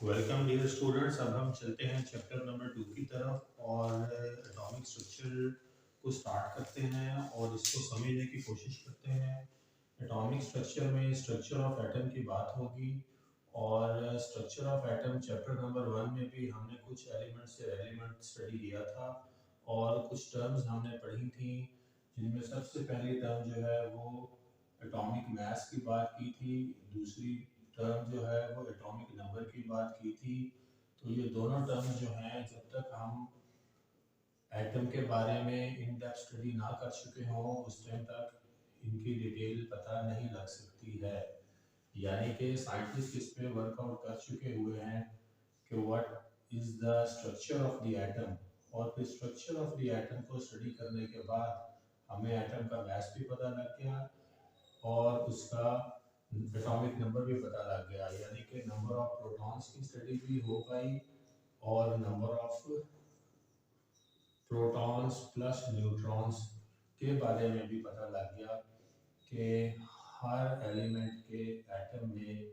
Welcome dear students. अब हम चलते हैं चैप्टर नंबर 2 की तरफ और एटॉमिक स्ट्रक्चर को स्टार्ट करते हैं और इसको समझने की कोशिश करते हैं। एटॉमिक स्ट्रक्चर में स्ट्रक्चर ऑफ एटम की बात होगी और structure of atom chapter number 1 में भी हमने कुछ एलिमेंट से एलिमेंट स्टडी किया था और कुछ टर्म्स हमने पढ़ी थी, जिनमें सबसे पहली टर्म जो है वो एटॉमिक मास की बात की थी, दूसरी टर्म जो है वो एटॉमिक नंबर की बात की थी। तो ये दोनों टर्म जो हैं, जब तक हम एटम के बारे में इन डेप्थ स्टडी ना कर चुके हों उस टाइम तक इनकी डिटेल पता नहीं लग सकती है। यानी कि साइंटिस्ट इस पे वर्कआउट कर चुके हुए हैं कि what is the structure of the atom, और फिर स्ट्रक्चर ऑफ द एटम को स्टडी करने के बाद हमें एटम का मास भी पता लग गया और उसका एटॉमिक नंबर भी पता लग गया। यानी कि नंबर ऑफ प्रोटॉन्स की स्टडी भी हो पाई और number of protons plus neutrons के बारे में भी पता लग गया कि हर एलिमेंट के एटम में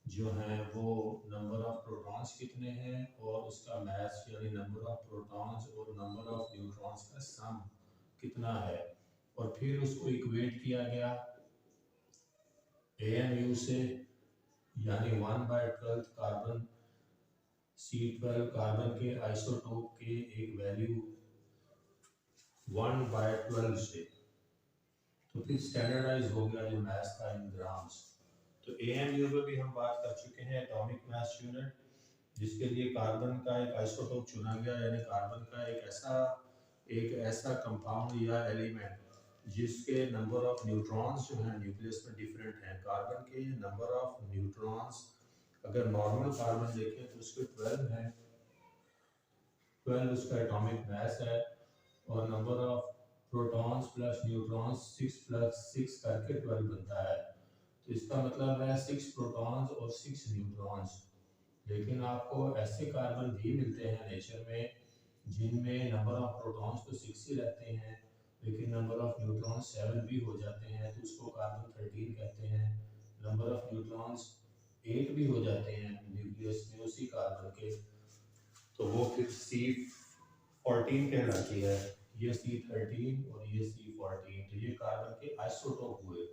जो है वो नंबर ऑफ प्रोटॉन्स कितने हैं और उसका मास यानी नंबर ऑफ प्रोटॉन्स और नंबर ऑफ न्यूट्रॉन्स का सम कितना है। और फिर उसको इक्वेट किया गया AMU से, यानी 1/12 कार्बन C12 कार्बन के आइसोटोप के एक वैल्यू 1/12 से, तो फिर स्टैंडर्डाइज हो गया जो मास था इन ग्राम्स। तो AMU पे भी हम बात कर चुके हैं, एटॉमिक मास यूनिट, जिसके लिए कार्बन का एक आइसोटोप चुना गया, यानी कार्बन का एक ऐसा कंपाउंड या एलिमेंट जिसके नंबर ऑफ न्यूट्रॉन्स जो हैं न्यूक्लियस में डिफरेंट हैं। कार्बन के नंबर ऑफ न्यूट्रॉन्स अगर नॉर्मल कार्बन देखें तो उसके 12 हैं, 12 उसका एटॉमिक मास है, और number of protons plus neutrons 6 plus 6 करके 12 बनता है। तो इसका मतलब है 6 प्रोटॉन्स और 6 न्यूट्रॉन्स। लेकिन आपको ऐसे कार्बन भी मिलते हैं नेचर में जिनमें नंबर ऑफ प्रोटॉन्स तो 6 ही रहते हैं लेकिन नंबर ऑफ न्यूट्रॉन्स 7 भी हो जाते हैं, तो उसको कार्बन 13 कहते हैं। नंबर ऑफ न्यूट्रॉन्स 8 भी हो जाते हैं न्यूक्लियस में उसी कार्बन के, तो वो फिर C14 कहलाती है। ये C13 और ये C14, तो ये कार्बन के आइसोटोप हुए।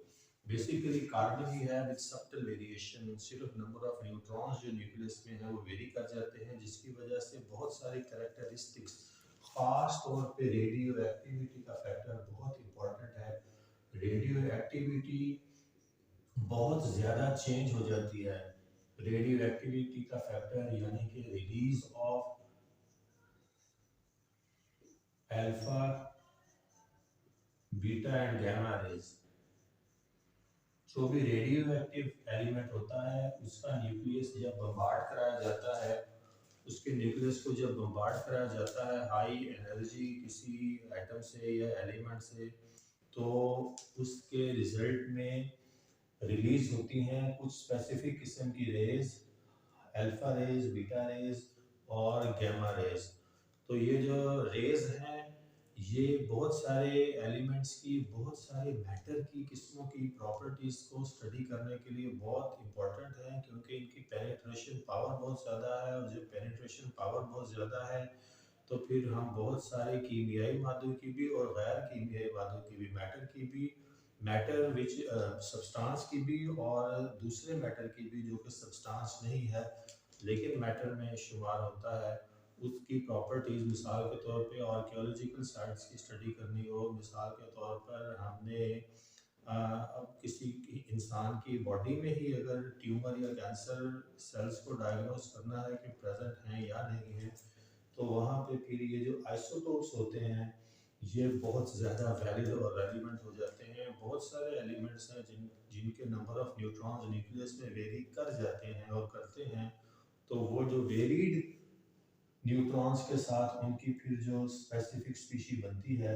बेसिकली कार्बन ही है विद सब्टल वेरिएशन, सिर्फ नंबर ऑफ न्यूट्रॉन्स जो न्यूक्लियस में है वो वेरी कर जाते हैं, जिसकी वजह से बहुत सारी कैरेक्टरिस्टिक्स, खास तौर पे रेडियो एक्टिविटी का फैक्टर बहुत इंपॉर्टेंट है। रेडियो एक्टिविटी बहुत ज़्यादा चेंज हो जाती है। रेडियो एक्टिविटी का फैक्टर यानी कि release of alpha beta and gamma rays, जो भी रेडियो एक्टिव एलिमेंट होता है उसका न्यूक्लियस जब बम्बार्ड कराया जाता है, उसके न्यूक्लियस को जब बम्बार्ड कराया जाता है हाई एनर्जी किसी एटम से या एलिमेंट से, तो उसके रिजल्ट में रिलीज होती हैं कुछ स्पेसिफिक किस्म की rays, alpha rays, beta rays और गामा रेज। तो ये जो रेज हैं ये बहुत सारे एलिमेंट्स की, बहुत सारे मैटर की किस्मों की प्रॉपर्टीज को स्टडी करने के लिए बहुत इंपॉर्टेंट है, क्योंकि इनकी पेनिट्रेशन पावर बहुत ज़्यादा है, और जब पेनिट्रेशन पावर बहुत ज़्यादा है तो फिर हम बहुत सारे कीमियाई मादों की भी और गैर कीमियाई मादों की भी, मैटर की भी, मैटर विच सब्सटेंस की भी और दूसरे मैटर की भी जो कि सब्सटेंस नहीं है लेकिन मैटर में शुमार होता है, उसकी प्रॉपर्टीज़, मिसाल के तौर पे आर्कियोलॉजिकल साइट्स की स्टडी करनी हो, मिसाल के तौर पर हमने अब किसी इंसान की बॉडी में ही अगर ट्यूमर या कैंसर सेल्स को डायग्नोस करना है कि प्रेजेंट हैं या नहीं है, तो वहाँ पे फिर ये जो आइसोटोप्स होते हैं ये बहुत ज़्यादा वैलिड और रेलिवेंट हो जाते हैं। बहुत सारे एलिमेंट्स हैं जिनके नंबर ऑफ न्यूट्रॉन्स न्यूक्लियस में वेरी कर जाते हैं और करते हैं, तो वो जो वेरीड न्यूट्रॉन्स के साथ उनकी फिर जो स्पेसिफिक स्पीशी बनती है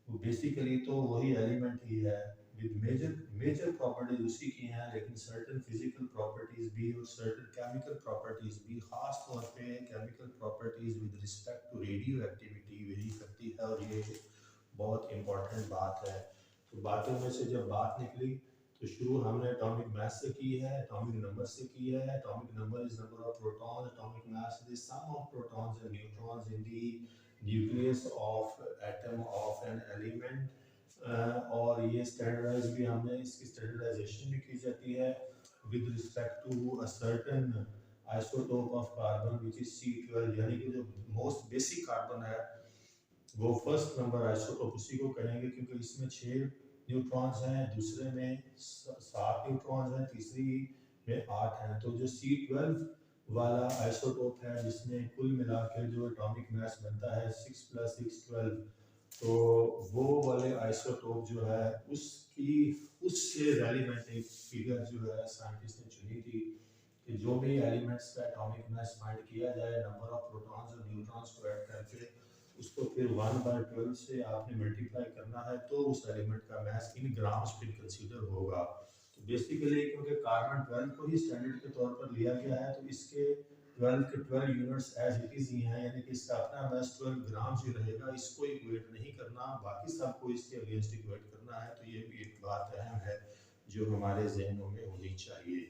वो बेसिकली तो वही एलिमेंट ही है विद मेजर मेजर प्रॉपर्टीज उसी की हैं, लेकिन सर्टेन फिजिकल प्रॉपर्टीज भी और सर्टेन केमिकल प्रॉपर्टीज भी, खास तौर पे chemical properties with respect to radioactivity vary करती है, और ये बहुत इंपॉर्टेंट बात है। तो बातों में से जब बात निकली तो शुरू हमने एटॉमिक मास से की है, एटॉमिक नंबर से की है। Atomic number is number of protons, atomic mass is the sum of protons and neutrons in the nucleus of atom of an element. और ये स्टैंडर्डाइज भी हमने इसकी स्टैंडर्डाइजेशन भी की जाती है with respect to a certain isotope of carbon which is C12, यानी कि जो मोस्ट बेसिक कार्बन है वो फर्स्ट नंबर आइसोटोप उसी को कहेंगे, क्योंकि इसमें 6 न्यूट्रॉन्स हैं, दूसरे में 7 न्यूट्रॉन्स हैं, तीसरी में 8 हैं। तो जो C12 वाला आइसोटोप है जिसमें कुल मिला के जो एटॉमिक मास बनता है 6 + 6 12, तो वो वाले आइसोटोप जो है उसकी उससे रेलिवेंट एक फिगर जो है साइंटिस्ट ने चुनी थी कि जो भी एलिमेंट्स का एटॉमिक मास फाइंड किया जाए नंबर ऑफ प्रोटॉन्स और न्यूट्रॉन्स को ऐड करके उसको फिर 1/12 से आपने मल्टीप्लाई करना है तो उस एलिमेंट का मास इन ग्राम्स फिर कंसीडर होगा। तो बेसिकली क्योंकि कार्बन 12 को ही स्टैंडर्ड के तौर पर लिया गया है तो इसके 12 के 12 यूनिट्स एज इट इज ही हैं, यानी कि इसका अपना मास 12 ग्राम ही रहेगा, इसको इक्वेट नहीं करना, बाकी सबको इसके अगेंस्ट इक्वेट करना है। तो ये भी एक बात अहम है जो हमारे जहनों में होनी चाहिए।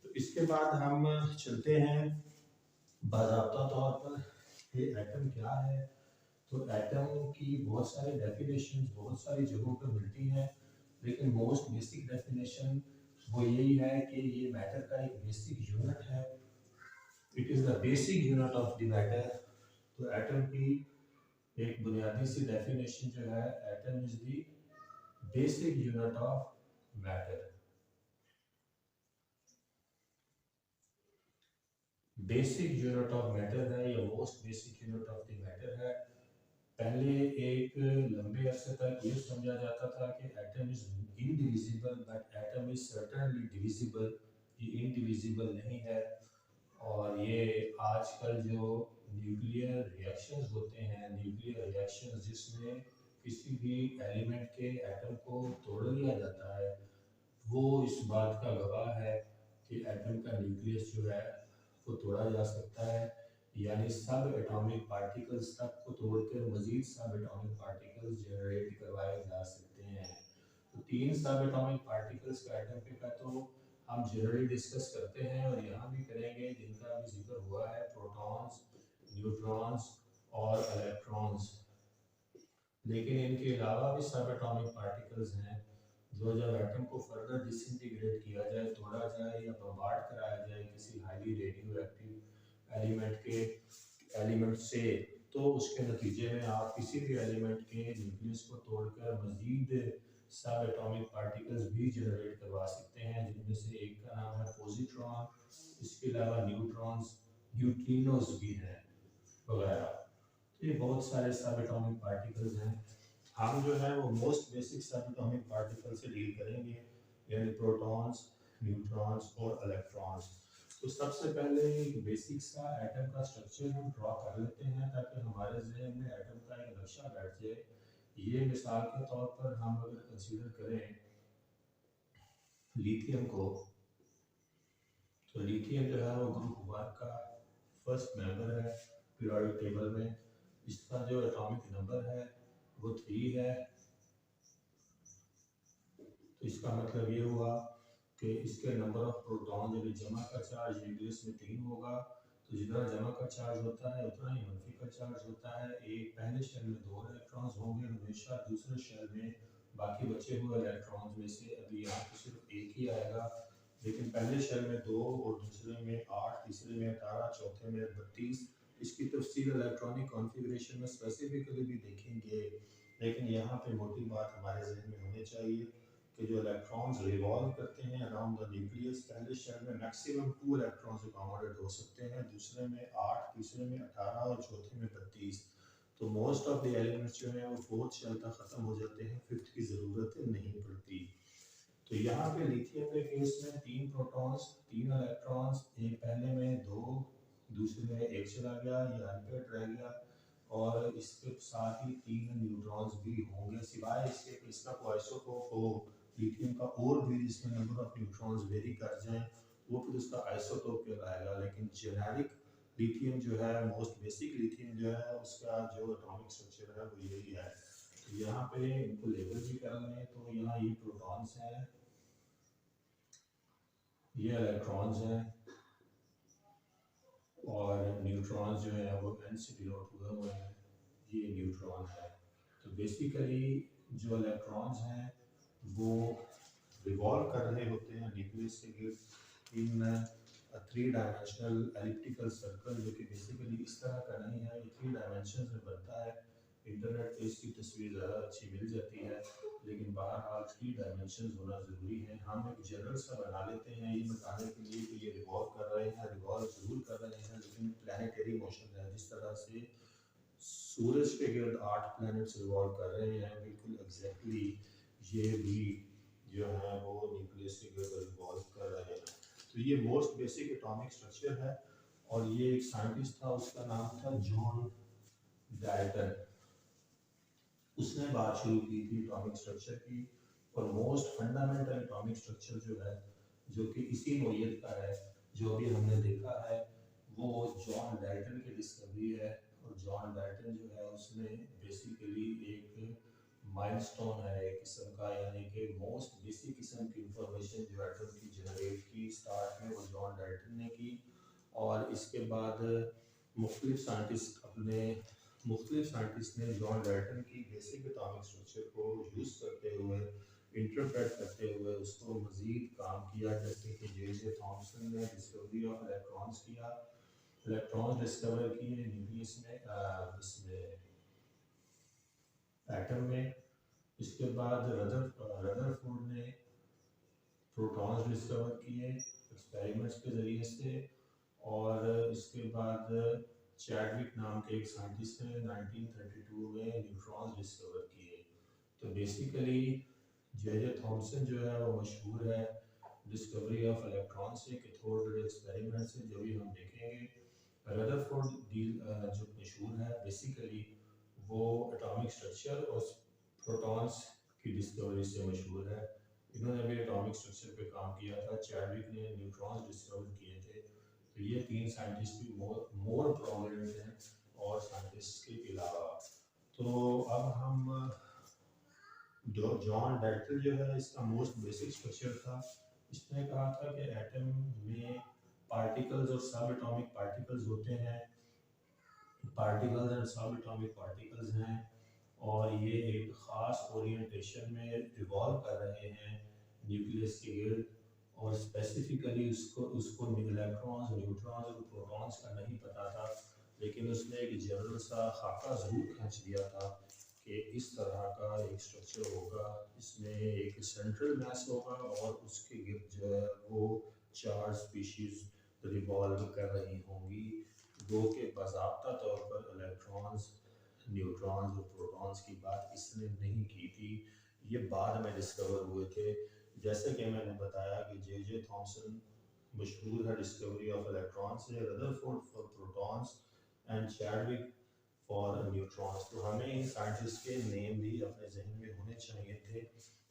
तो इसके बाद हम चलते हैं बाज़ाब्ता तौर पर ये एटम क्या है। तो एटम की बहुत सारे डेफिनेशन बहुत सारी जगहों पर मिलती हैं, लेकिन मोस्ट बेसिक डेफिनेशन वो यही है कि ये मैटर का एक बेसिक यूनिट है, it is the basic unit of the matter. तो एटम की एक बुनियादी सी डेफिनेशन जो है, atom is the basic unit of matter. Basic unit of matter है या most basic unit of the matter है। पहले एक लंबे अरसे तक ये समझा जाता था कि atom is indivisible, but atom is certainly divisible. ये इनडिविजिबल नहीं है। और ये आजकल जो न्यूक्लियर रिएक्शंस होते हैं, न्यूक्लियर रिएक्शंस जिसमें किसी भी एलिमेंट के एटम को तोड़ दिया जाता है, वो इस बात का गवाह है कि एटम का न्यूक्लियस जो है को तोड़ा जा सकता है, यानी सब एटॉमिक पार्टिकल्स तक को तोड़कर मजीद सब एटॉमिक पार्टिकल्स जनरेट करवाए जा सकते हैं। तो 3 सब एटॉमिक पार्टिकल्स का एटम पे का तो हम जनरली डिस्कस करते हैं और यहाँ भी करेंगे, जिनका भी जिक्र हुआ है, प्रोटॉन्स, न्यूट्रॉन्स और इलेक्ट्रॉन्स। लेकिन इनके अलावा भी सब एटॉमिक पार्टिकल्स हैं जो जब एटम को फर्दर डिसइंटीग्रेट किया जाए, तोड़ा जाए या बम्बार्ड कराया जाए किसी हाईली रेडियो एक्टिव एलिमेंट से, तो उसके नतीजे में आप किसी भी एलिमेंट के न्यूक्लियस को तोड़कर मजीद सब एटॉमिक पार्टिकल्स भी जनरेट करवा सकते हैं, जिनमें से एक का नाम है पॉजिट्रॉन, इसके अलावा न्यूट्रॉन्स, न्यूट्रिनोज भी हैं वगैरह। तो ये बहुत सारे सब एटॉमिक पार्टिकल्स हैं। हम जो है वो मोस्ट बेसिक सब एटॉमिक पार्टिकल से डील करेंगे, यानी प्रोटॉन्स, न्यूट्रॉन्स और इलेक्ट्रॉन्स। तो सबसे पहले एक बेसिक सा एटम का स्ट्रक्चर हम ड्रॉ कर लेते हैं ताकि हमारे जहन में एटम का एक नक्शा बैठ जाए। ये मिसाल के तौर पर हम अगर कंसीडर करें लिथियम को, तो लिथियम जो है वो ग्रुप 1 का फर्स्ट मेंबर है पीरियोडिक टेबल में। इसका जो एटॉमिक नंबर है वो 3 है। तो इसका मतलब ये हुआ कि इसके नंबर ऑफ प्रोटॉन यानी जमा का चार्ज न्यूक्लियस में 3 होगा। तो जितना जमा का चार्ज होता है उतना ही मनफी का चार्ज होता है। एक पहले शेल में 2 इलेक्ट्रॉन्स होंगे हमेशा, दूसरे शेल में बाकी बचे हुए इलेक्ट्रॉन्स में से अभी यहाँ पे सिर्फ एक ही आएगा, लेकिन पहले शेल में 2 और दूसरे में 8, तीसरे में 18, चौथे में 32। इसकी तफसील इलेक्ट्रॉनिक कॉन्फ़िगरेशन में स्पेसिफिकली भी देखेंगे, लेकिन यहाँ पे मोटी बात हमारे जहन में होनी चाहिए कि जो इलेक्ट्रॉन्स रिवॉल्व करते हैं अराउंड द न्यूक्लियस, पहले शेल में मैक्सिमम 2 इलेक्ट्रॉन्स अकोमोडेट हो सकते हैं, दूसरे में 8, तीसरे में 18 और चौथे में 32। तो मोस्ट ऑफ द एलिमेंट्स जो हैं वो फोर्थ शेल तक ख़त्म हो जाते हैं, फिफ्थ की ज़रूरत नहीं पड़ती। तो यहाँ पे लिथियम के केस में 3 प्रोटॉन्स, 3 इलेक्ट्रॉन्स, एक पहले में 2, दूसरे में 1 चला गया, ये अनपेयर्ड रह गया, और इसके साथ ही 3 न्यूट्रॉन्स भी होंगे, सिवाय इसके कि इसका कोई आइसोटोप हो लिथियम का और भी जिसमें नंबर ऑफ न्यूट्रॉन्स वेरी कर जाएं, वो फिर उसका आइसोटोप कहलाएगा। लेकिन जेनेरिक लिथियम जो है, मोस्ट बेसिक लिथियम जो है, उसका जो एटॉमिक स्ट्रक्चर है वो यही है। तो यहाँ पे इनको लेबल भी कर लें, तो यहाँ ये प्रोटॉन्स हैं ये इलेक्ट्रॉन्स हैं और न्यूट्रॉन्स जो है वो n से डिनोट हुए हुए हैं, ये न्यूट्रॉन है। तो बेसिकली जो इलेक्ट्रॉन्स हैं वो रिवॉल्व कर रहे होते हैं न्यूक्लियस के गिर्द इन 3 डायमेंशनल एलिप्टिकल सर्कल, जो कि बेसिकली इस तरह का नहीं है, ये 3 डायमेंशन में बनता है। इंटरनेट पे इसकी तस्वीर ज़्यादा अच्छी मिल जाती है, लेकिन बहरहाल 3 डायमेंशन होना ज़रूरी है। हम एक जनरल सा बना लेते हैं ये बताने के लिए कि ये रिवॉल्व कर रहे हैं, रिवॉल्व ज़रूर कर रहे हैं, लेकिन प्लानिटरी मोशन है। जिस तरह से सूरज के गिर्द 8 प्लैनेट्स रिवॉल्व कर रहे हैं, बिल्कुल एग्जैक्टली ये भी जो है वो न्यूक्लियस के गिर्द रिवॉल्व कर रहे हैं। तो ये मोस्ट बेसिक एटॉमिक स्ट्रक्चर है। और ये एक साइंटिस्ट था, उसका नाम था जॉन डाल्टन। उसने बात शुरू की थी एटॉमिक स्ट्रक्चर की। और मोस्ट फंडामेंटल एटॉमिक स्ट्रक्चर जो है, जो कि इसी नोयत का है, जो अभी हमने देखा है, वो जॉन डाल्टन की डिस्कवरी है। और जॉन डाल्टन जो है उसने बेसिकली एक माइलस्टोन है एक किस्म का, यानी कि मोस्ट बेसिक किस्म की इंफॉर्मेशन जो एटम की जनरेट की स्टार्ट में वो जॉन डाल्टन ने की। और इसके बाद मुख्तलिफ साइंटिस्ट ने जॉन डाल्टन की बेसिक एटॉमिक स्ट्रक्चर को यूज़ करते हुए, इंटरप्रेट करते हुए उसको मज़ीद काम किया। जैसे कि जे थॉमसन ने डिस्कवरी ऑफ इलेक्ट्रॉन्स किया, इलेक्ट्रॉन्स डिस्कवर किए न्यूक्लियस में, इसमें एटम में। इसके बाद रदरफोर्ड ने प्रोटॉन्स डिस्कवर किए एक्सपेरिमेंट्स के ज़रिए से। और इसके बाद चैडविक नाम के एक साइंटिस्ट ने 1932 में न्यूट्रॉन्स डिस्कवर किए। तो बेसिकली जे थॉमसन जो है वो मशहूर है डिस्कवरी ऑफ इलेक्ट्रॉन से, कैथोड रे एक्सपेरिमेंट से, जो भी हम देखेंगे। रदरफोर्ड जो मशहूर है बेसिकली वो एटॉमिक स्ट्रक्चर और प्रोटॉन्स की डिस्कवरी से मशहूर है। इन्होंने भी एटॉमिक स्ट्रक्चर पे काम किया था। चैडविक ने न्यूट्रॉन्स डिस्कवर किए थे। तो ये 3 साइंटिस्ट भी मोर प्रोमिनेंट हैं और साइंटिस्ट के अलावा। तो अब हम जो जॉन डाल्टन जो है इसका मोस्ट बेसिक स्ट्रक्चर था। इसने कहा था कि एटम में पार्टिकल्स और सब एटॉमिक पार्टिकल्स होते हैं, पार्टिकल्स एंड सब एटॉमिक पार्टिकल्स हैं, और ये एक ख़ास ओरिएंटेशन में रिवॉल्व कर रहे हैं न्यूक्लियस के गिर्द। और स्पेसिफिकली उसको उसको इलेक्ट्रॉन्स, न्यूट्रॉन्स और प्रोटॉन्स का नहीं पता था, लेकिन उसने एक जनरल सा खाका ज़रूर खींच दिया था कि इस तरह का एक स्ट्रक्चर होगा, इसमें एक सेंट्रल मैस होगा और उसके गिर्द जो है वो 4 स्पीशीज़ रिवॉल्व कर रही होंगी, जो कि बाज़ाब्ता तौर पर इलेक्ट्रॉन्स, न्यूट्रॉन्स और प्रोटॉन्स की बात इसने नहीं की थी, ये बाद में डिस्कवर हुए थे। जैसे कि मैंने बताया कि जे थॉमसन मशहूर है डिस्कवरी ऑफ इलेक्ट्रॉन्स से, Rutherford for protons and Chadwick for neutrons. तो हमें इन साइंटिस्ट के नेम भी अपने जहन में होने चाहिए थे।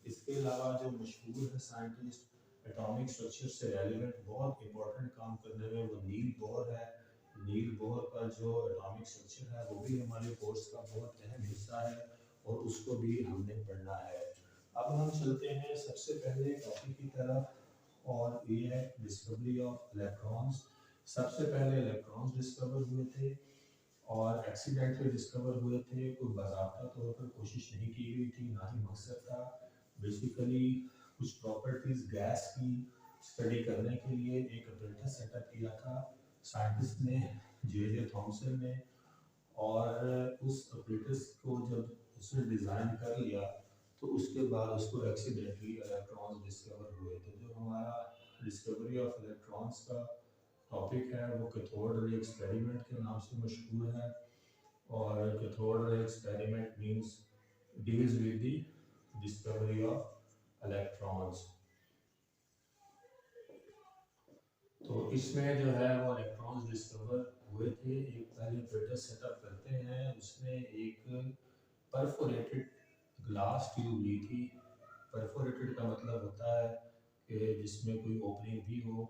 इसके अलावा जो मशहूर है साइंटिस्ट एटॉमिक स्ट्रक्चर से रेलिवेंट बहुत इंपॉर्टेंट काम करने में, वो नील बोर है। नील बोर का जो एटॉमिक स्ट्रक्चर है वो भी हमारे कोर्स का बहुत अहम हिस्सा है और उसको भी हमने पढ़ना है। अब हम चलते हैं सबसे पहले टॉपिक की तरफ, और ये है डिस्कवरी ऑफ इलेक्ट्रॉन्स। सबसे पहले इलेक्ट्रॉन्स डिस्कवर हुए थे और एक्सीडेंटली डिस्कवर हुए थे, कोई बाज़ाब्ता तौर पर कोशिश नहीं की गई थी, ना ही मकसद था। बेसिकली कुछ प्रॉपर्टीज़ गैस की स्टडी करने के लिए एक अप्रेंटिस सेटअप किया था साइंटिस्ट ने, जे थॉमसन ने। और उस अप्रेंटिस को जब उसने डिज़ाइन कर लिया तो उसके बाद उसको एक्सीडेंटली इलेक्ट्रॉन्स डिस्कवर हुए थे। जो हमारा डिस्कवरी ऑफ इलेक्ट्रॉन्स का टॉपिक है वो कैथोड रे एक्सपेरिमेंट के नाम से मशहूर है। और cathode ray experiment means deals with the discovery of electrons. तो इसमें जो है वो इलेक्ट्रॉन्स डिस्कवर हुए थे। एक पहले ब्रिटिश सेटअप करते हैं, उसने एक परफोरेटेड ग्लास ट्यूब ली थी। परफोरेटेड का मतलब होता है कि जिसमें कोई ओपनिंग भी हो।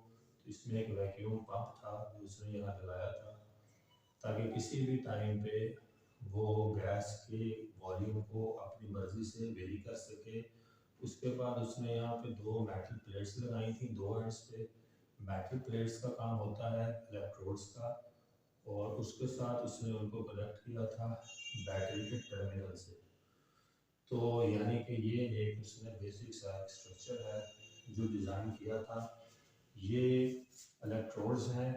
तो इसमें एक वैक्यूम पंप था जो उसने यहाँ लगाया था, ताकि किसी भी टाइम पे वो गैस के वॉल्यूम को अपनी मर्ज़ी से वेरी कर सके। उसके बाद उसने यहाँ पे 2 मेटल प्लेट्स लगाई थी 2 एंड्स पे, मेटल प्लेट्स का काम होता है इलेक्ट्रोड्स का, और उसके साथ उसने उनको कनेक्ट किया था बैटरी के टर्मिनल से। तो यानी कि ये एक उसने बेसिक सा स्ट्रक्चर है जो डिज़ाइन किया था। ये इलेक्ट्रोड्स हैं,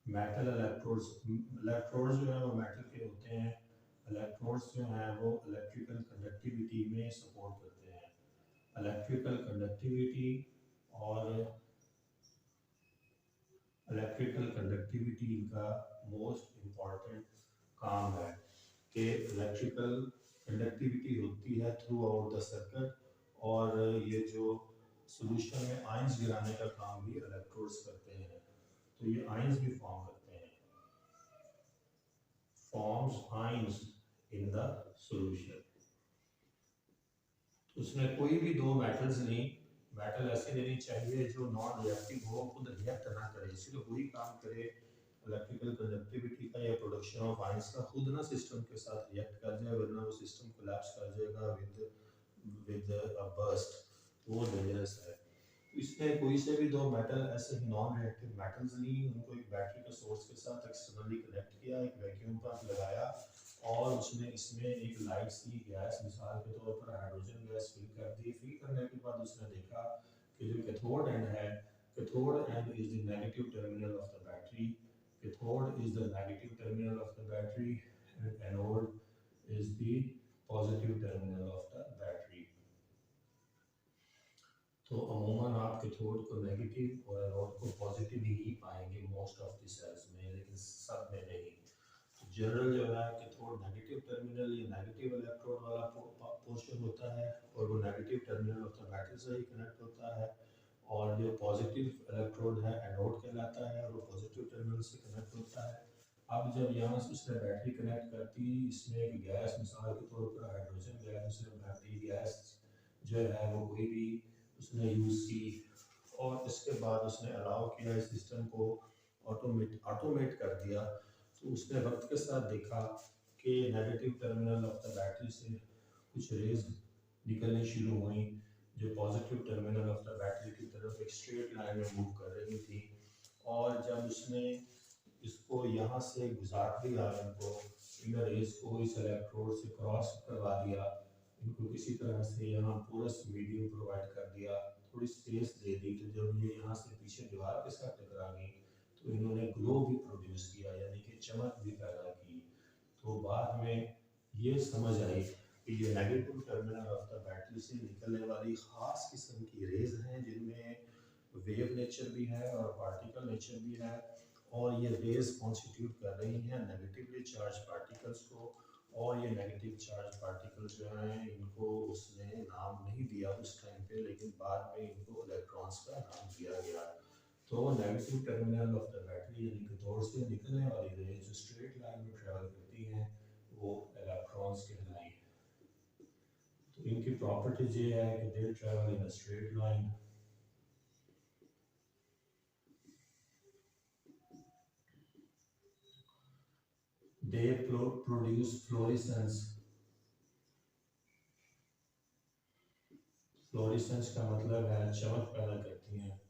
मेटल इलेक्ट्रोड्स। इलेक्ट्रोड्स जो है वो मेटल के होते हैं। इलेक्ट्रोड्स जो हैं वो इलेक्ट्रिकल कंडक्टिविटी में सपोर्ट करते हैं। इलेक्ट्रिकल कंडक्टिविटी और इलेक्ट्रिकल कंडक्टिविटी इनका मोस्ट इम्पॉर्टेंट काम है कि इलेक्ट्रिकल कंडक्टिविटी होती है थ्रू आउट द सर्किट, और ये जो सॉल्यूशन में आयंस गिराने का काम भी इलेक्ट्रोड्स करते हैं। तो ये आयंस भी फॉर्म करते हैं, forms ions in the solution. उसमें कोई भी दो मेटल्स नहीं, मेटल ऐसे लेनी चाहिए जो नॉन रिएक्टिव हो, खुद रिएक्ट ना करे, सिर्फ वही काम करे इलेक्ट्रिकल कंडक्टिविटी का या प्रोडक्शन ऑफ आयंस का, खुद ना सिस्टम के साथ रिएक्ट कर जाए, वरना वो सिस्टम कोलैप्स कर जाएगा विद अ बर्स्ट। वो डेंजरस है। इसमें कोई से भी दो मेटल ऐसे ही नॉन रिएक्टिव मेटल्स नहीं, उनको एक बैटरी के सोर्स के साथ एक्सटर्नली कनेक्ट किया, एक वैक्यूम पंप लगाया, और उसने इसमें एक लाइट सी गैस मिसाल के तौर पर हाइड्रोजन गैस फिल कर दी। फिल करने के बाद उसने देखा कि जो कैथोड एंड है, cathode and is the negative terminal of the battery, cathode is the negative terminal of the battery and anode is the positive terminal of the battery. तो अमूमन आप कैथोड को नेगेटिव और एनोड को positive ही पाएंगे most of the sales में, लेकिन सब में नहीं। जनरल जो है कैथोड नेगेटिव टर्मिनल या नेगेटिव इलेक्ट्रोड वाला पोर्शन होता है, और वो negative terminal of the battery से ही कनेक्ट होता है, और जो पॉजिटिव इलेक्ट्रोड है एनोड कहलाता है, और वो पॉजिटिव टर्मिनल से कनेक्ट होता है। अब जब यहाँ से उसने बैटरी कनेक्ट कर दी, इसमें एक गैस मिसाल के तौर पर हाइड्रोजन गैस उसने भर दी, गैस जो है वो कोई भी उसने यूज़ की, और इसके बाद उसने अलाउ किया इस सिस्टम को, ऑटोमेट कर दिया। तो उसने वक्त के साथ देखा कि negative terminal of the battery से कुछ रेज निकलनी शुरू हुई, जो positive terminal of the battery की तरफ एक स्ट्रेट लाइन में मूव कर रही थी। और जब उसने इसको यहाँ से गुजार दिया, इनको इन रेज को इस इलेक्ट्रोड से क्रॉस करवा दिया, इनको किसी तरह से यहाँ पूरस मीडियम प्रोवाइड कर दिया, थोड़ी स्पेस दे दी, तो जब ये यहाँ से पीछे दीवार के साथ टकरा गई तो इन्होंने ग्लो भी प्रोड्यूस किया, यानी कि चमक भी पैदा की। तो बाद में ये समझ आई कि ये negative terminal of the battery से निकलने वाली ख़ास किस्म की रेज हैं, जिनमें वेव नेचर भी है और पार्टिकल नेचर भी है, और ये रेज कॉन्स्टिट्यूट कर रही हैं नेगेटिवली चार्ज पार्टिकल्स को। और ये नेगेटिव चार्ज पार्टिकल्स जो हैं इनको उसने नाम नहीं दिया उस टाइम पे, लेकिन बाद में इनको इलेक्ट्रॉन्स का नाम दिया गया। तो negative terminal of the battery यानी कैथोड से निकलने वाली रेज जो स्ट्रेट लाइन में ट्रेवल करती हैं वो इलेक्ट्रॉन्स कहलाई। तो इनकी प्रॉपर्टीज ये है कि they travel in a straight line, they produce fluorescence. Fluorescence का मतलब है चमक पैदा करती हैं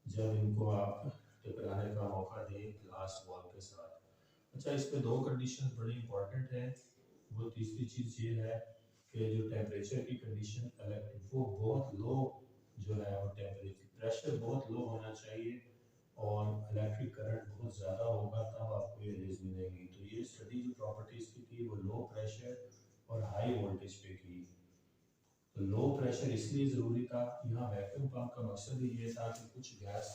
जब इनको आप टकराने का मौका दें ग्लास वॉल के साथ। अच्छा, इसमें दो कंडीशन बड़ी इंपॉर्टेंट है। वो तीसरी चीज़ ये है कि जो टेम्परेचर की कंडीशन वो बहुत लो जो है, वो टेम्परेचर प्रेशर बहुत लो होना चाहिए, और इलेक्ट्रिक करंट बहुत ज़्यादा होगा तब आपको ये रेज मिलेगी। तो ये स्टडी जो प्रॉपर्टीज़ की थी वो लो प्रेशर और हाई वोल्टेज पे की। तो लो प्रेशर इसलिए ज़रूरी था, यहाँ वैक्यूम पंप का मकसद ही ये था कि कुछ गैस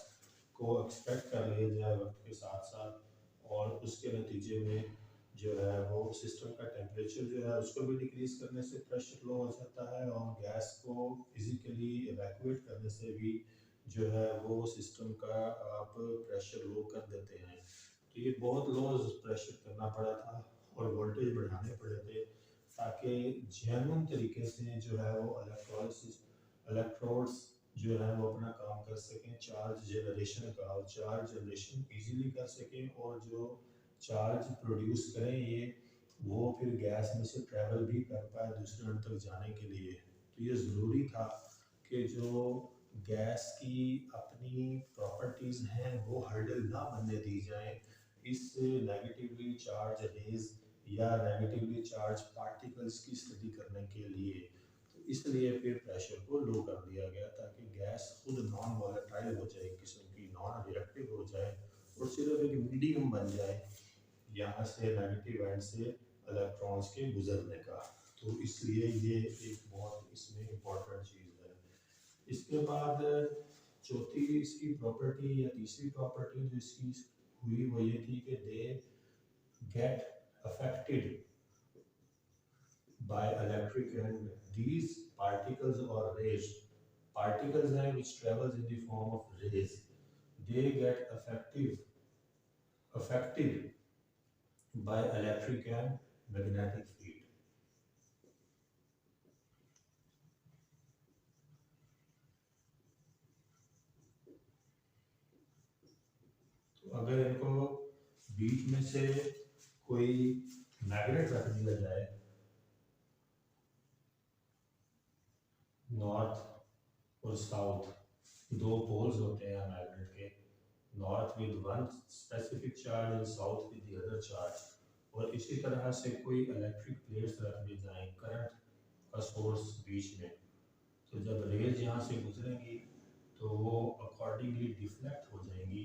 को एक्सपेक्ट कर लिया जाए वक्त के साथ साथ, और उसके नतीजे में जो है वो सिस्टम का टेम्परेचर जो है उसको भी डिक्रीज करने से प्रेशर लो हो जाता है, और गैस को फिजिकली इवैक्यूएट करने से भी जो है वो सिस्टम का आप प्रेशर लो कर देते हैं। तो ये बहुत लो प्रेशर करना पड़ा था और वोल्टेज बढ़ाने पड़े थे, ताकि जेन्युइन तरीके से जो है वो इलेक्ट्रोलिसिस इलेक्ट्रोड्स जो है वो अपना काम कर सकें, चार्ज जनरेशन का, और चार्ज जनरेशन इजीली कर सकें, और जो चार्ज प्रोड्यूस करें ये वो फिर गैस में से ट्रैवल भी कर पाए दूसरे अंत तक जाने के लिए। तो ये ज़रूरी था कि जो गैस की अपनी प्रॉपर्टीज़ हैं वो हर्डल ना बनने दी जाएं इस नेगेटिवली चार्ज रेज या नेगेटिवली चार्ज पार्टिकल्स की स्टडी करने के लिए। तो इसलिए फिर प्रेशर को लो कर दिया गया ताकि गैस खुद नॉन वॉलेटाइल हो जाए, किस्म की नॉन रिएक्टिव हो जाए और सिर्फ एक मीडियम बन जाए यहाँ से नेगेटिव एंड से इलेक्ट्रॉन्स के गुजरने का। तो इसलिए ये एक बहुत इसमें इम्पोर्टेंट चीज़ है। इसके बाद चौथी इसकी प्रॉपर्टी या तीसरी प्रॉपर्टी जो इसकी हुई वो ये थी कि they get affected by electric and these particles or rays, particles हैं which travels in the form of rays, they get affected by electric and magnetic field. तो अगर इनको बीच में से कोई मैग्नेट रख दिया जाए, नॉर्थ और साउथ दो पोल्स होते हैं मैग्नेट के, north with one specific charge और south with the other charge, और इसी तरह से कोई इलेक्ट्रिक प्लेट्स रख दी जाएं करंट का सोर्स बीच में, तो जब रेज यहाँ से गुजरेंगी तो वो अकॉर्डिंगली डिफ्लेक्ट हो जाएंगी,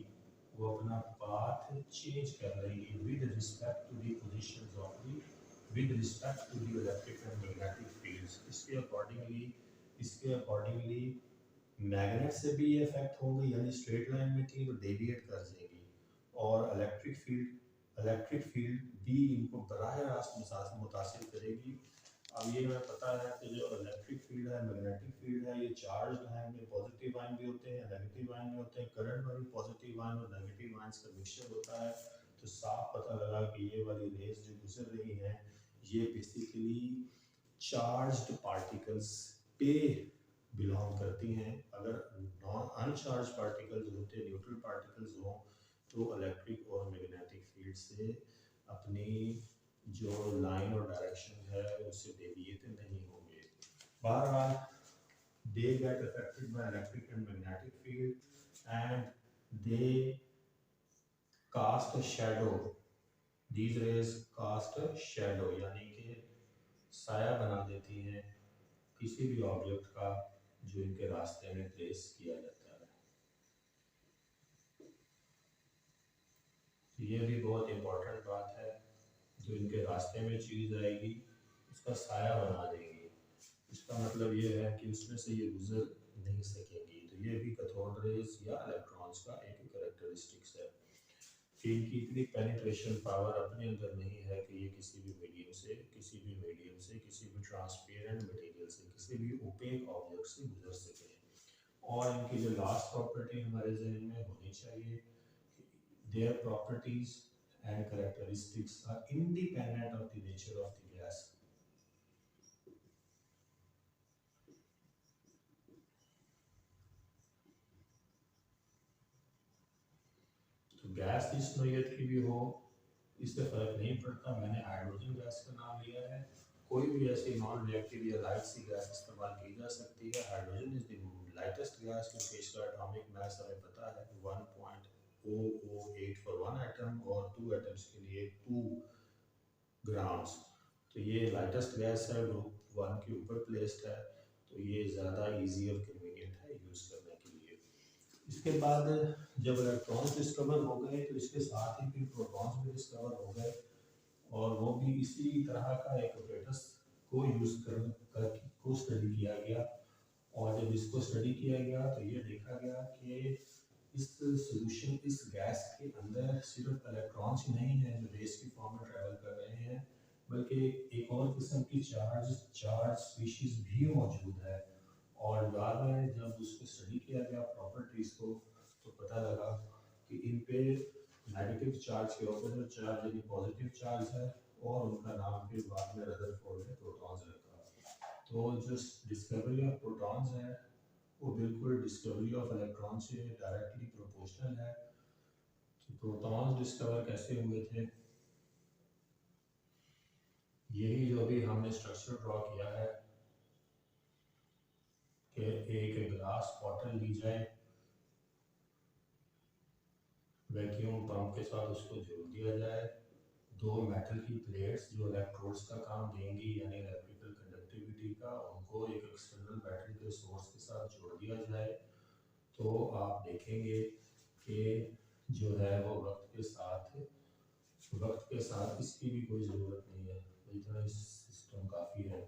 वो अपना पाथ चेंज कर लेंगी with respect to the positions of the with respect to the electric and magnetic fields. इसके अकॉर्डिंगली मैग्नेट से भी ये इफेक्ट होंगे, यानी स्ट्रेट लाइन में थी तो डेविएट कर जाएगी, और इलेक्ट्रिक फील्ड भी इनको बराह रास्त मुतासिर करेगी। अब ये हमें पता है कि जो इलेक्ट्रिक फील्ड है, मैग्नेटिक फील्ड है, ये चार्ज है, इनमें पॉजिटिव आयन भी होते हैं, नेगेटिव आयन भी होते हैं, करंट में भी पॉजिटिव आयन और नेगेटिव आयंस का मिक्सचर होता है। तो साफ पता लगा कि ये वाली रेस जो गुजर रही हैं ये बेसिकली चार्ज्ड पार्टिकल्स पे बिलोंग करती हैं। अगर नॉन अनचार्ज पार्टिकल्स होते, न्यूट्रल पार्टिकल्स हों, तो इलेक्ट्रिक और मैग्नेटिक फील्ड से अपनी जो लाइन और डायरेक्शन है उससे डेविएट नहीं होंगे। बहरहाल they get affected by electric and magnetic field and they cast a shadow, these rays cast a shadow यानी कि साया बना देती हैं किसी भी ऑब्जेक्ट का जो इनके रास्ते में प्लेस किया जाता है। ये भी बहुत इम्पोर्टेंट बात है, जो इनके रास्ते में चीज़ आएगी उसका साया बना देगी, इसका मतलब ये है कि उसमें से ये गुजर नहीं सकेंगी। तो ये भी कैथोड रेज या इलेक्ट्रॉन्स का एक कैरेक्टरिस्टिक्स है कि इनकी इतनी पेनिट्रेशन पावर अपने अंदर नहीं है कि ये किसी भी मीडियम से किसी भी ट्रांसपेरेंट मटेरियल से, किसी भी ओपेक ऑब्जेक्ट से गुजर सके। और इनकी जो लास्ट प्रॉपर्टी हमारे जहन में होनी चाहिए, their properties and characteristics are independent of the nature of the gas. तो गैस जिस नोयत की भी हो इससे फर्क नहीं पड़ता। मैंने हाइड्रोजन गैस का नाम लिया है, कोई भी ऐसी नॉन रिएक्टिव या लाइट सी गैस इस्तेमाल की जा सकती है। Hydrogen is the lightest gas क्योंकि इसका एटॉमिक मास हमें पता है 1.008 फॉर वन एटम और 2 एटम्स के लिए 2 ग्राम्स। तो ये लाइटेस्ट गैस है, ग्रुप 1 के ऊपर प्लेस्ड है, तो ये ज़्यादा ईजी और कन्वीनियंट है यूज़ करने के लिए। इसके बाद जब इलेक्ट्रॉन्स डिस्कवर हो गए तो इसके साथ ही फिर प्रोटॉन्स भी डिस्कवर हो गए, और वो भी इसी तरह का एक ऑपरेटर्स को यूज़ कर को स्टडी किया गया। और जब इसको स्टडी किया गया तो ये देखा गया कि इस सॉल्यूशन इस गैस के अंदर सिर्फ इलेक्ट्रॉन्स ही नहीं है जो रेस की फॉर्म में ट्रैवल कर रहे हैं, बल्कि एक और किस्म की चार्ज स्पीशीज भी मौजूद है। और बाद में जब उसको स्टडी किया गया प्रॉपर्टीज को, तो पता लगा कि इन पे नेगेटिव चार्ज के ऑपोजिट चार्ज यानी पॉजिटिव चार्ज है, और उनका नाम फिर बाद में रदरफोर्ड ने प्रोटॉन्स रखा। तो जो डिस्कवरी ऑफ प्रोटॉन्स है वो बिल्कुल डिस्कवरी ऑफ इलेक्ट्रॉन से डायरेक्टली प्रोपोर्शनल है। तो प्रोटॉन्स डिस्कवर कैसे हुए थे, यही जो भी हमने स्ट्रक्चर ड्रॉ किया है कि एक ग्लास बॉटल ली जाए, वैक्यूम पंप के साथ उसको जोड़ दिया जाए, दो मेटल की प्लेट्स जो इलेक्ट्रोड्स का काम देंगी यानी इलेक्ट्रिकल कंडक्टिविटी का, उनको एक एक्सटर्नल बैटरी के सोर्स के साथ जोड़ दिया जाए, तो आप देखेंगे कि जो है वो वक्त के साथ इसकी भी कोई ज़रूरत नहीं है, इतना सिस्टम काफ़ी है।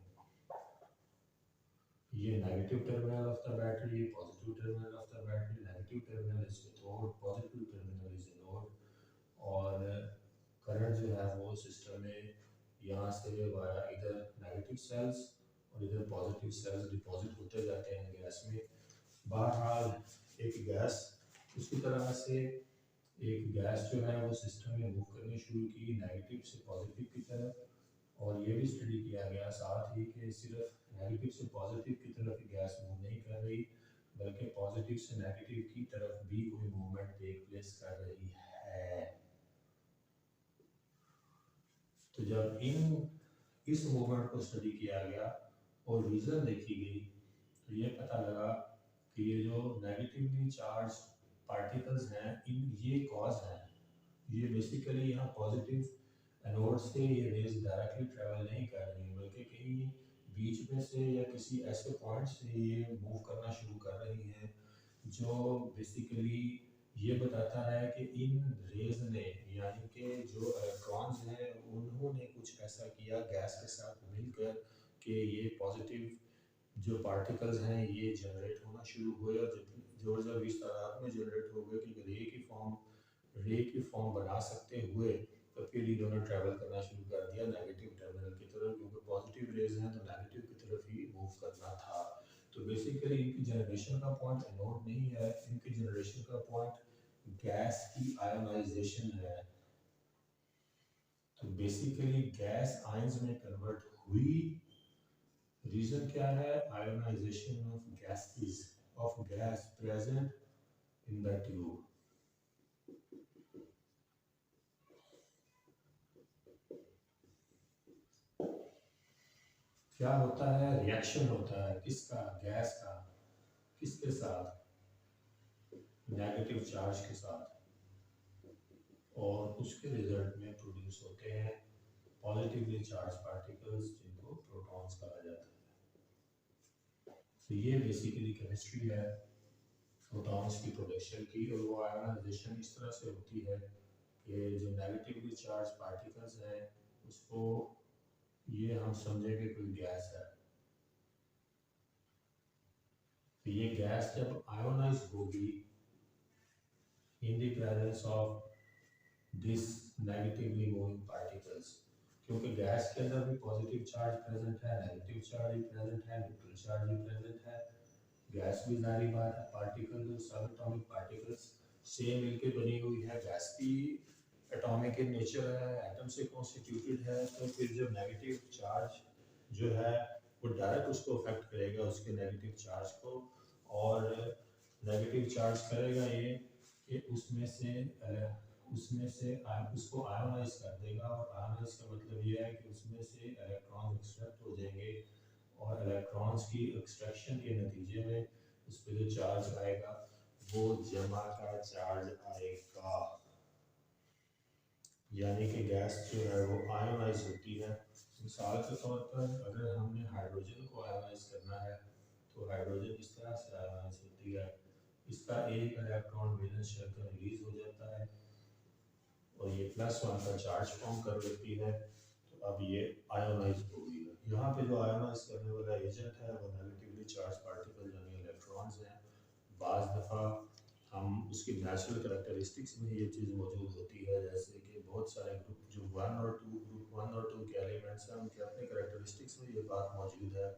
ये negative terminal of the battery, positive terminal of the battery, negative terminal is cathode, positive terminal is anode, और करंट जो है वो सिस्टम में यहाँ से वाया इधर नेगेटिव सेल्स और इधर पॉजिटिव सेल्स डिपॉजिट होते जाते हैं गैस में। बहरहाल एक गैस उसी तरह से एक गैस जो है वो सिस्टम में मूव करनी शुरू की नेगेटिव से पॉजिटिव की तरफ, और ये भी स्टडी किया गया साथ ही कि सिर्फ नेगेटिव से पॉजिटिव की तरफ गैस मूव नहीं कर रही, बल्कि पॉजिटिव से नेगेटिव की तरफ भी कोई मूवमेंट टेक प्लेस कर रही है। तो जब इस मूवमेंट को स्टडी किया गया और रीज़न देखी गई, तो ये पता लगा कि ये जो नेगेटिवली चार्ज पार्टिकल्स हैं ये कॉज हैं। ये बेसिकली यहाँ पॉजिटिव एनोड से ये रेज डायरेक्टली ट्रेवल नहीं कर रही, बल्कि कहीं बीच में से या किसी ऐसे पॉइंट से ये मूव करना शुरू कर रही हैं, जो बेसिकली ये बताता है कि इन रेज ने यानी कि जो इलेक्ट्रॉन्स हैं उन्होंने कुछ ऐसा किया गैस के साथ मिलकर कि ये पॉजिटिव जो पार्टिकल्स हैं ये जनरेट होना शुरू हुए, और जब इस तादाद में जनरेट हो गए कि रे की फॉर्म बना सकते हुए, तो फिर इन्होंने ट्रैवल करना शुरू कर दिया नेगेटिव टर्मिनल की तरफ, क्योंकि पॉजिटिव रेज हैं तो नेगेटिव की तरफ ही मूव करना था। तो बेसिकली इनकी जनरेशन का पॉइंट एनोड नहीं है, इनकी जनरेशन का पॉइंट गैस की आयोनाइजेशन है। तो बेसिकली गैस आयंस में कन्वर्ट हुई, रीजन क्या है? Ionization of gases of gas present in the tube. क्या होता है? रिएक्शन होता है किसका? गैस का। किसके साथ? नेगेटिव चार्ज के साथ, और उसके रिजल्ट में प्रोड्यूस होते हैं पॉजिटिवली चार्ज पार्टिकल्स जिनको प्रोटॉन्स कहा जाता है। तो ये बेसिकली केमिस्ट्री है प्रोटॉन्स की प्रोडक्शन की, और वो आयोनाइजेशन इस तरह से होती है कि जो नेगेटिवली चार्ज पार्टिकल्स हैं उसको ये हम समझे कि कोई गैस है, तो ये गैस जब आयोनाइज होगी in the presence of this negatively moving particles, क्योंकि गैस के अंदर भी पॉजिटिव चार्ज प्रेजेंट है, नेगेटिव चार्ज भी प्रेजेंट है, न्यूट्रल चार्ज भी प्रेजेंट है। गैस भी जारी बात है पार्टिकल जो सब एटॉमिक पार्टिकल्स से मिलकर बनी हुई है, गैस की एटॉमिक इन नेचर है, एटम से कॉन्स्टिट्यूटेड है, तो फिर जो नेगेटिव चार्ज जो है वो डायरेक्ट उसको अफेक्ट करेगा उसके नेगेटिव चार्ज को, और नेगेटिव चार्ज करेगा ये कि उसमें से उसको आयोनाइज कर देगा, और आयोनाइज का मतलब ये है कि उसमें से इलेक्ट्रॉन एक्सट्रैक्ट हो जाएंगे, और इलेक्ट्रॉन्स की एक्सट्रैक्शन के नतीजे में उस पर जो चार्ज आएगा वो जमा का चार्ज आएगा, यानी कि गैस जो है वो आयोनाइज होती है। मिसाल के तौर पर अगर हमने हाइड्रोजन को आयोनाइज करना है तो हाइड्रोजन इस तरह से आयोनाइज होती है, इसका एक इलेक्ट्रॉन वैलेंस शेल का रिलीज हो जाता है और ये +1 का चार्ज फॉर्म कर लेती है, तो अब ये आयोनाइज हो गई है। यहाँ पे जो आयोनाइज करने वाला एजेंट है वो नेगेटिवली चार्ज पार्टिकल यानी इलेक्ट्रॉन्स हैं। बाज़ दफ़ा हम उसकी नेचुरल करैक्टरिस्टिक्स में ये चीज़ मौजूद होती है, जैसे कि बहुत सारे ग्रुप जो ग्रुप 1 और 2 के एलिमेंट्स हैं उनके अपने करैक्टरिस्टिक्स में ये बात मौजूद है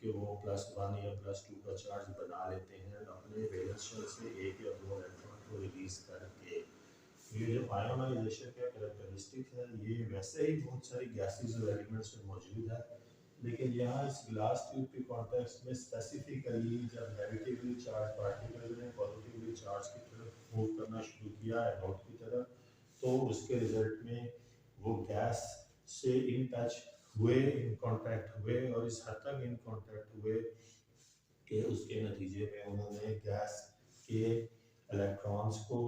कि वो +1 या +2 का चार्ज बना लेते हैं अपने वैलेंस शेल से 1 या 2 इलेक्ट्रॉन को रिलीज करके। ये जो आयोनाइजेशन का करैक्टरिस्टिक है ये वैसे ही बहुत सारी गैसेस और एलिमेंट्स में मौजूद है, लेकिन यहाँ इस ग्लास ट्यूब के कॉन्टेक्स्ट में स्पेसिफिकली जब नेगेटिवली चार्ज पार्टिकल ने पॉजिटिवली चार्ज की तरफ मूव करना शुरू किया एनोड की तरफ, तो उसके रिजल्ट में वो गैस से इन टच हुए, इन कांटेक्ट हुए, और इस हद तक इन कांटेक्ट हुए कि उसके नतीजे में उन्होंने गैस के इलेक्ट्रॉन्स को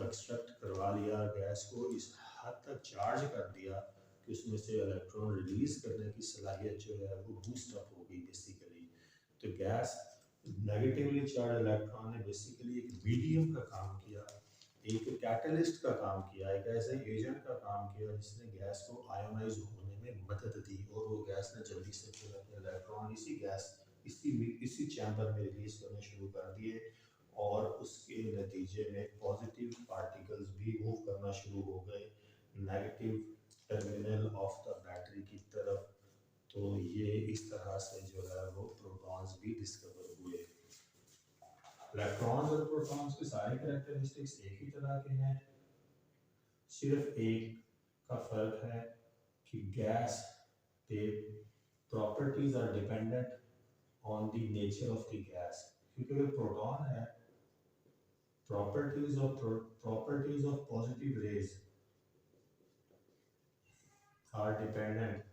एक्सट्रैक्ट करवा लिया, गैस को इस हद तक चार्ज कर दिया कि उसमें से इलेक्ट्रॉन रिलीज करने की सलाहियत जो है वो बूस्ट अप हो गई बेसिकली। तो गैस नेगेटिवली चार्ज इलेक्ट्रॉन ने बेसिकली एक मीडियम का काम किया, एक कैटलिस्ट का काम किया, एक ऐसे एजेंट का काम किया जिसने गैस को आयोनाइज होने में मदद दी, और वो गैस ने जल्दी से फिर अपने इलेक्ट्रॉन इसी चैम्बर में रिलीज करने शुरू कर दिए, और उसके नतीजे में पॉजिटिव पार्टिकल्स भी मूव करना शुरू हो गए negative terminal of the battery की तरफ। तो ये इस तरह से जो है वो प्रोटॉन्स भी डिस्कवर हुए। इलेक्ट्रॉन्स और प्रोटॉन्स के सारे कैरेक्टरिस्टिक्स एक ही तरह के हैं, सिर्फ एक का फर्क है कि गैस के properties are dependent on the nature of the gas, क्योंकि अगर प्रोटॉन है, properties of positive rays are dependent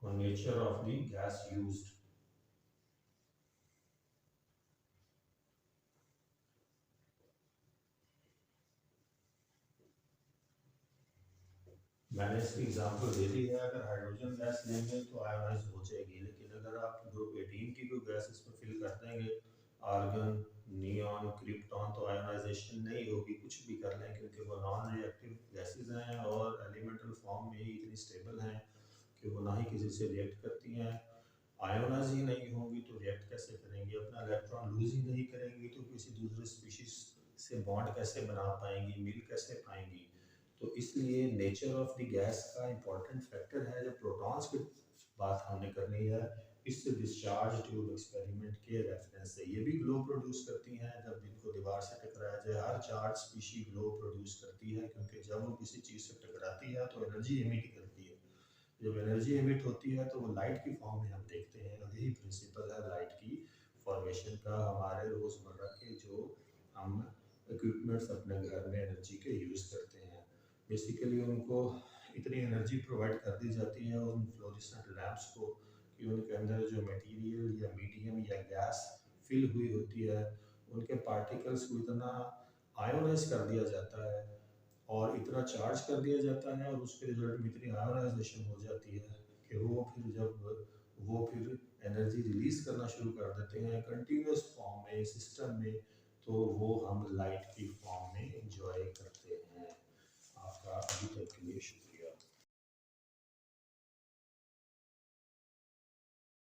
on nature of the gas used. मैंने इसकी एग्जांपल दे दी है, अगर हाइड्रोजन गैस लेंगे तो आयोनाइज हो जाएगी, लेकिन अगर आप ग्रुप 18 की कोई गैस इसमें फिल कर देंगे, आर्गन, नियॉन, क्रिप्टॉन, तो आयोनाइजेशन नहीं होगी, कुछ भी कर लें, क्योंकि वो नॉन रिएक्टिव गैसेज हैं और एलिमेंटल फॉर्म में ही इतनी स्टेबल हैं कि वो ना ही किसी से रिएक्ट करती हैं। आयोनाइज ही नहीं होंगी तो रिएक्ट कैसे करेंगी, अपना इलेक्ट्रॉन लूज ही नहीं करेंगी तो किसी दूसरे स्पीशीज से बॉन्ड कैसे बना पाएंगी, मिल कैसे पाएंगी। तो इसलिए नेचर ऑफ द गैस का इंपॉर्टेंट फैक्टर है। जब प्रोटॉन्स की बात हमने करनी है, इससे डिस्चार्ज ट्यूब एक्सपेरिमेंट के रेफरेंस से, ये भी ग्लो प्रोड्यूस करती हैं जब इनको दीवार से टकराया जाए। हर चार्ज स्पीशी ग्लो प्रोड्यूस करती है, क्योंकि जब वो किसी चीज़ से टकराती है तो एनर्जी एमिट करती है। जब एनर्जी एमिट होती है तो वो लाइट की फॉर्म में हम देखते हैं, और यही प्रिंसिपल है लाइट की फॉर्मेशन का। हमारे रोज़मर्रा के जो हम इक्विपमेंट्स अपने घर में एनर्जी के यूज़ करते हैं, बेसिकली उनको इतनी एनर्जी प्रोवाइड कर दी जाती है उन फ्लोरेसेंट लैंप्स को कि उनके अंदर जो मटेरियल या मीडियम या गैस फिल हुई होती है, उनके पार्टिकल्स को इतना आयोनाइज कर दिया जाता है और इतना चार्ज कर दिया जाता है, और उसके रिजल्ट में इतनी आयोनाइजेशन हो जाती है कि वो फिर एनर्जी रिलीज करना शुरू कर देते हैं कंटिन्यूस फॉर्म में सिस्टम में, तो वो हम लाइट की फॉर्म में इंजॉय करते हैं। आपका अभी तक के लिए शुक्रिया।